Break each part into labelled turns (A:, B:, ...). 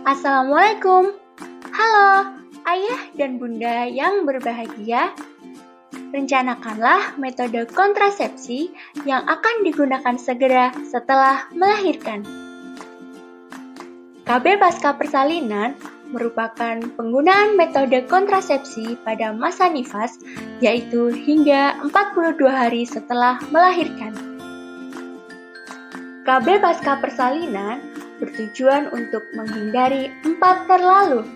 A: Assalamualaikum. Halo, ayah dan bunda yang berbahagia. Rencanakanlah metode kontrasepsi yang akan digunakan segera setelah melahirkan. KB pasca persalinan merupakan penggunaan metode kontrasepsi pada masa nifas, yaitu hingga 42 hari setelah melahirkan. KB pasca persalinan bertujuan untuk menghindari 4 terlalu,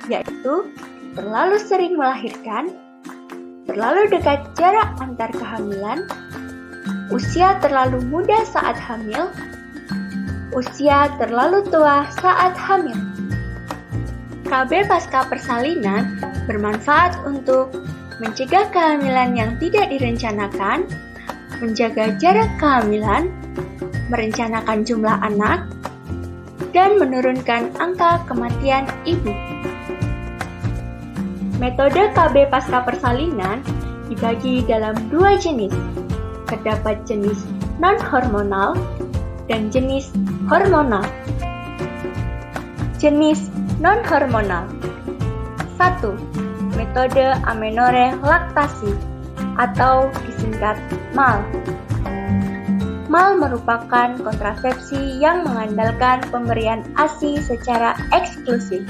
A: yaitu terlalu sering melahirkan, terlalu dekat jarak antar kehamilan, usia terlalu muda saat hamil, usia terlalu tua saat hamil. KB pasca persalinan bermanfaat untuk mencegah kehamilan yang tidak direncanakan, menjaga jarak kehamilan, merencanakan jumlah anak, dan menurunkan angka kematian ibu. Metode KB pasca persalinan dibagi dalam 2 jenis. Terdapat jenis non-hormonal dan jenis hormonal. Jenis non-hormonal. 1. Metode amenorrhea laktasi atau disingkat MAL. MAL merupakan kontrasepsi yang mengandalkan pemberian ASI secara eksklusif.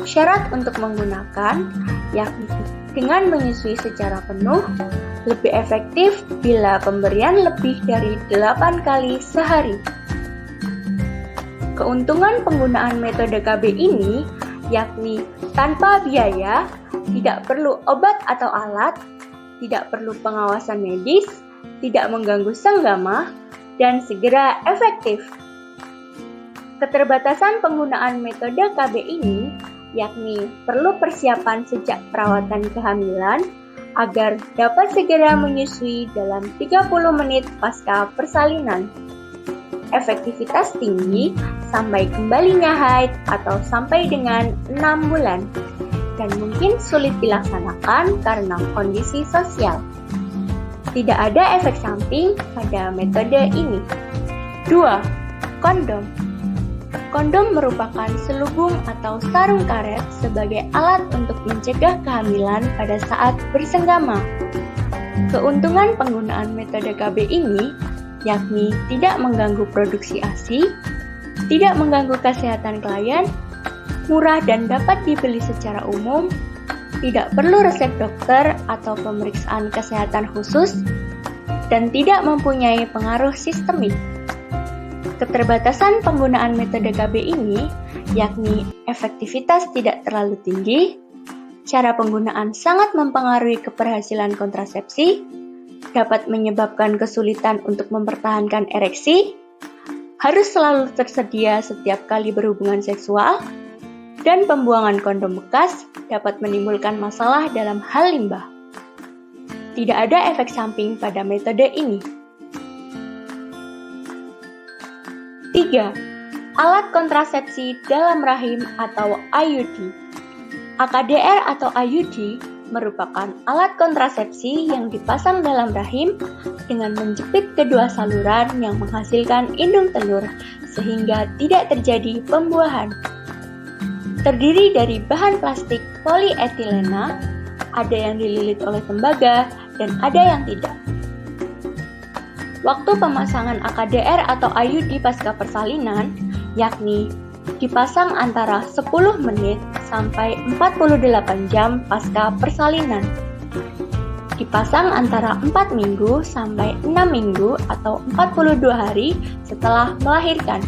A: Syarat untuk menggunakan yakni dengan menyusui secara penuh, lebih efektif bila pemberian lebih dari 8 kali sehari. Keuntungan penggunaan metode KB ini yakni tanpa biaya, tidak perlu obat atau alat, tidak perlu pengawasan medis, tidak mengganggu senggama, dan segera efektif. Keterbatasan penggunaan metode KB ini yakni perlu persiapan sejak perawatan kehamilan agar dapat segera menyusui dalam 30 menit pasca persalinan. Efektivitas tinggi sampai kembalinya haid atau sampai dengan 6 bulan dan mungkin sulit dilaksanakan karena kondisi sosial. Tidak ada efek samping pada metode ini. 2. Kondom. Kondom merupakan selubung atau sarung karet sebagai alat untuk mencegah kehamilan pada saat bersenggama. Keuntungan penggunaan metode KB ini yakni tidak mengganggu produksi ASI, tidak mengganggu kesehatan klien, murah dan dapat dibeli secara umum, tidak perlu resep dokter atau pemeriksaan kesehatan khusus, dan tidak mempunyai pengaruh sistemik. Keterbatasan penggunaan metode KB ini yakni efektivitas tidak terlalu tinggi, cara penggunaan sangat mempengaruhi keberhasilan kontrasepsi, dapat menyebabkan kesulitan untuk mempertahankan ereksi, harus selalu tersedia setiap kali berhubungan seksual, dan pembuangan kondom bekas dapat menimbulkan masalah dalam hal limbah. Tidak ada efek samping pada metode ini. 3. Alat kontrasepsi dalam rahim atau IUD. AKDR atau IUD merupakan alat kontrasepsi yang dipasang dalam rahim dengan menjepit kedua saluran yang menghasilkan indung telur sehingga tidak terjadi pembuahan. Terdiri dari bahan plastik polietilena, ada yang dililit oleh tembaga, dan ada yang tidak. Waktu pemasangan AKDR atau IUD pasca persalinan, yakni dipasang antara 10 menit sampai 48 jam pasca persalinan. Dipasang antara 4 minggu sampai 6 minggu atau 42 hari setelah melahirkan.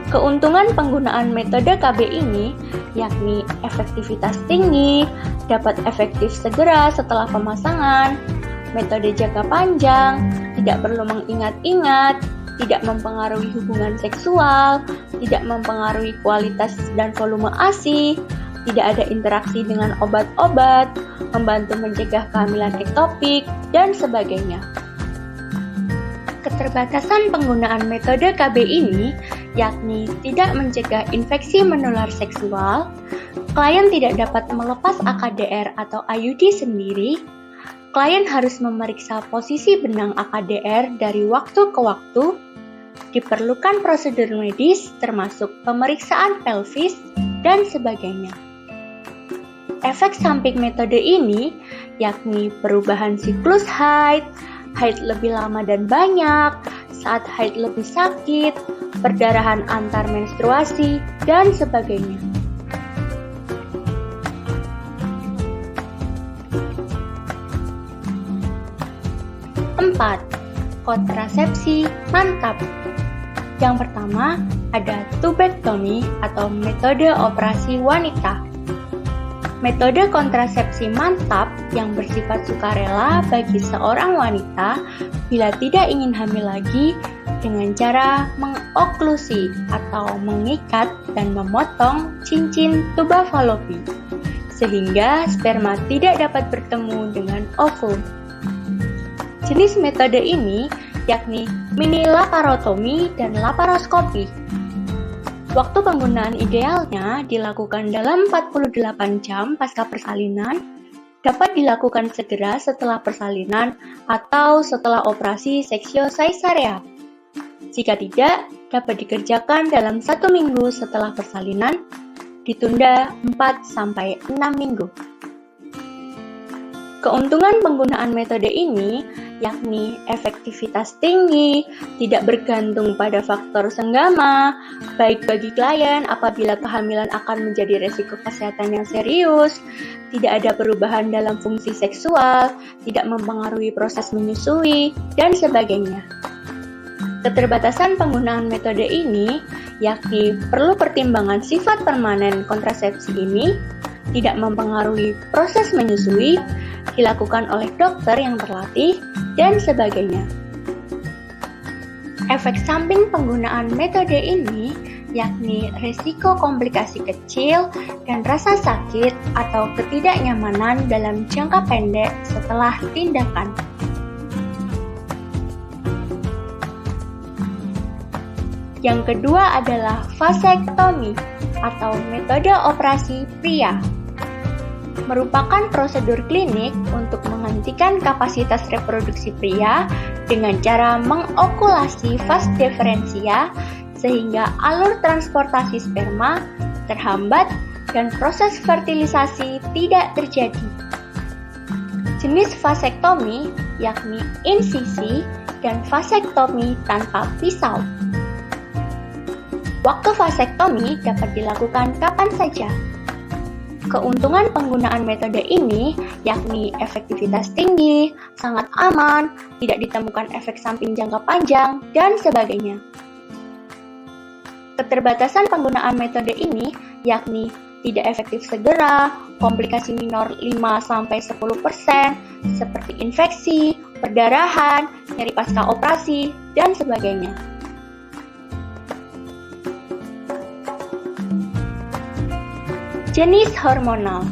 A: Keuntungan penggunaan metode KB ini yakni efektivitas tinggi, dapat efektif segera setelah pemasangan, metode jangka panjang, tidak perlu mengingat-ingat, tidak mempengaruhi hubungan seksual, tidak mempengaruhi kualitas dan volume ASI, tidak ada interaksi dengan obat-obat, membantu mencegah kehamilan ektopik, dan sebagainya. Keterbatasan penggunaan metode KB ini yakni tidak mencegah infeksi menular seksual, klien tidak dapat melepas AKDR atau IUD sendiri, klien harus memeriksa posisi benang AKDR dari waktu ke waktu, Diperlukan prosedur medis termasuk pemeriksaan pelvis dan sebagainya. Efek samping metode ini yakni perubahan siklus haid lebih lama dan banyak, saat haid lebih sakit, perdarahan antar menstruasi, dan sebagainya. Empat, kontrasepsi mantap. Yang pertama ada tubektomi atau metode operasi wanita. Metode kontrasepsi mantap yang bersifat sukarela bagi seorang wanita bila tidak ingin hamil lagi dengan cara mengoklusi atau mengikat dan memotong cincin tuba falopi sehingga sperma tidak dapat bertemu dengan ovum. Jenis metode ini yakni mini laparotomi dan laparoskopi. Waktu penggunaan idealnya dilakukan dalam 48 jam pasca persalinan, dapat dilakukan segera setelah persalinan atau setelah operasi seksio caesarea. Jika tidak, dapat dikerjakan dalam 1 minggu setelah persalinan, ditunda 4-6 minggu. Keuntungan penggunaan metode ini yakni efektivitas tinggi, tidak bergantung pada faktor senggama, baik bagi klien apabila kehamilan akan menjadi resiko kesehatan yang serius, tidak ada perubahan dalam fungsi seksual, tidak mempengaruhi proses menyusui, dan sebagainya. Keterbatasan penggunaan metode ini yakni perlu pertimbangan sifat permanen kontrasepsi ini, tidak mempengaruhi proses menyusui, dilakukan oleh dokter yang terlatih, dan sebagainya. Efek samping penggunaan metode ini yakni risiko komplikasi kecil dan rasa sakit atau ketidaknyamanan dalam jangka pendek setelah tindakan. Yang kedua adalah vasektomi atau metode operasi pria. Merupakan prosedur klinik untuk menghentikan kapasitas reproduksi pria dengan cara mengokulasi vas deferentia sehingga alur transportasi sperma terhambat dan proses fertilisasi tidak terjadi. Jenis vasektomi yakni insisi dan vasektomi tanpa pisau. Waktu vasektomi dapat dilakukan kapan saja. Keuntungan penggunaan metode ini yakni efektivitas tinggi, sangat aman, tidak ditemukan efek samping jangka panjang, dan sebagainya. Keterbatasan penggunaan metode ini yakni tidak efektif segera, komplikasi minor 5-10% seperti infeksi, perdarahan, nyeri pasca operasi, dan sebagainya. Jenis hormonal.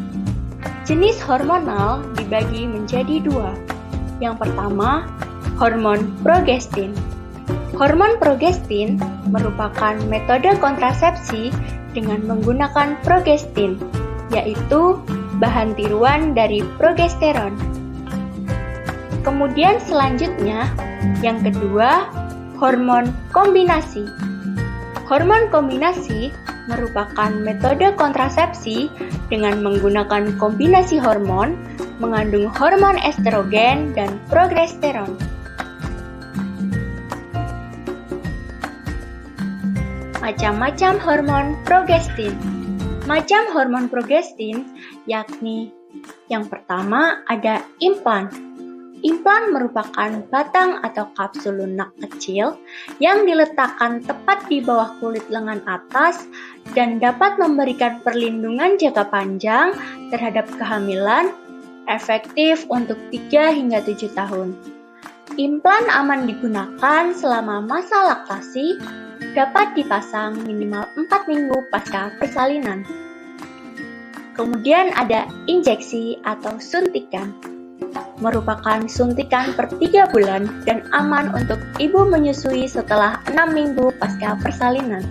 A: Jenis hormonal dibagi menjadi dua. Yang pertama, hormon progestin. Hormon progestin merupakan metode kontrasepsi dengan menggunakan progestin, yaitu bahan tiruan dari progesteron. Kemudian selanjutnya, yang kedua, hormon kombinasi. Hormon kombinasi merupakan metode kontrasepsi dengan menggunakan kombinasi hormon mengandung hormon estrogen dan progesteron. Macam-macam hormon progestin. Macam hormon progestin yakni yang pertama ada implan. Implan merupakan batang atau kapsul lunak kecil yang diletakkan tepat di bawah kulit lengan atas dan dapat memberikan perlindungan jangka panjang terhadap kehamilan, efektif untuk 3 hingga 7 tahun. Implan aman digunakan selama masa laktasi, dapat dipasang minimal 4 minggu pasca persalinan. Kemudian ada injeksi atau suntikan. Merupakan suntikan per 3 bulan dan aman untuk ibu menyusui setelah 6 minggu pasca persalinan.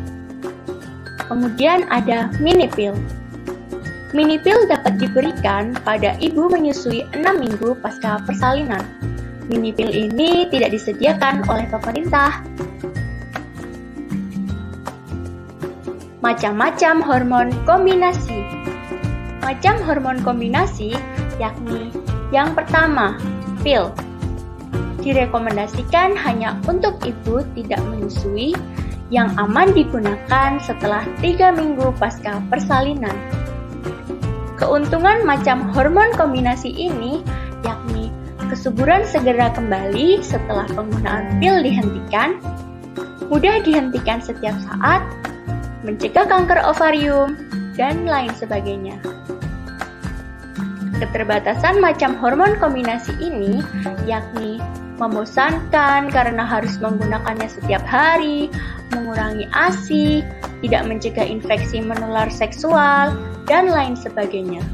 A: Kemudian ada mini pill. Mini pill dapat diberikan pada ibu menyusui 6 minggu pasca persalinan. Mini pill ini tidak disediakan oleh pemerintah. Macam-macam hormon kombinasi. Macam hormon kombinasi yakni yang pertama, pil. Direkomendasikan hanya untuk ibu tidak menyusui, yang aman digunakan setelah 3 minggu pasca persalinan. Keuntungan macam hormon kombinasi ini yakni kesuburan segera kembali setelah penggunaan pil dihentikan, mudah dihentikan setiap saat, mencegah kanker ovarium, dan lain sebagainya. Keterbatasan macam hormon kombinasi ini yakni membosankan karena harus menggunakannya setiap hari, mengurangi ASI, tidak mencegah infeksi menular seksual, dan lain sebagainya.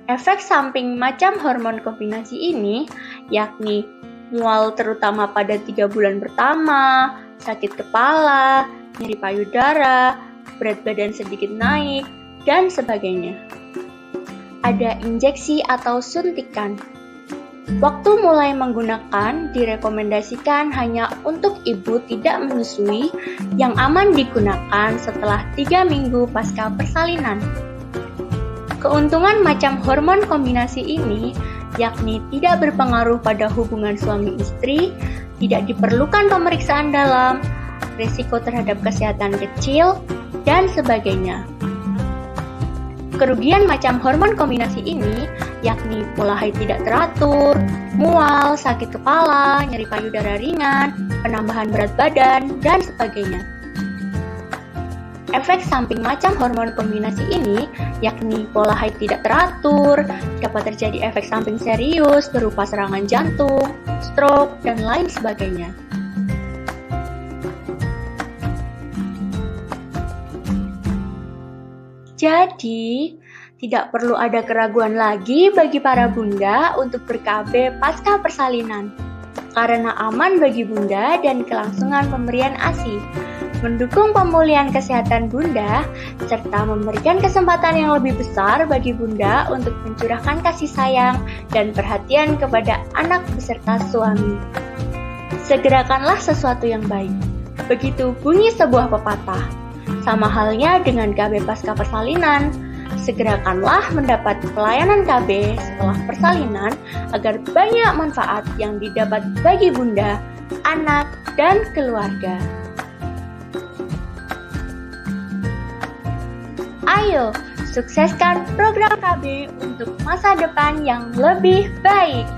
A: Efek samping macam hormon kombinasi ini yakni mual terutama pada 3 bulan pertama, sakit kepala, nyeri payudara, berat badan sedikit naik, dan sebagainya. Ada injeksi atau suntikan. Waktu mulai menggunakan direkomendasikan hanya untuk ibu tidak menyusui, yang aman digunakan setelah 3 minggu pasca persalinan. Keuntungan macam hormon kombinasi ini yakni tidak berpengaruh pada hubungan suami istri, tidak diperlukan pemeriksaan dalam, risiko terhadap kesehatan kecil, dan sebagainya. Kerugian macam hormon kombinasi ini yakni pola haid tidak teratur, mual, sakit kepala, nyeri payudara ringan, penambahan berat badan, dan sebagainya. Efek samping macam hormon kombinasi ini yakni pola haid tidak teratur, dapat terjadi efek samping serius berupa serangan jantung, stroke, dan lain sebagainya. Jadi, tidak perlu ada keraguan lagi bagi para bunda untuk ber-KB pasca persalinan, karena aman bagi bunda dan kelangsungan pemberian ASI, mendukung pemulihan kesehatan bunda, serta memberikan kesempatan yang lebih besar bagi bunda untuk mencurahkan kasih sayang dan perhatian kepada anak beserta suami. Segerakanlah sesuatu yang baik. Begitu bunyi sebuah pepatah. Sama halnya dengan KB pasca persalinan, segerakanlah mendapat pelayanan KB setelah persalinan agar banyak manfaat yang didapat bagi bunda, anak, dan keluarga. Ayo, sukseskan program KB untuk masa depan yang lebih baik.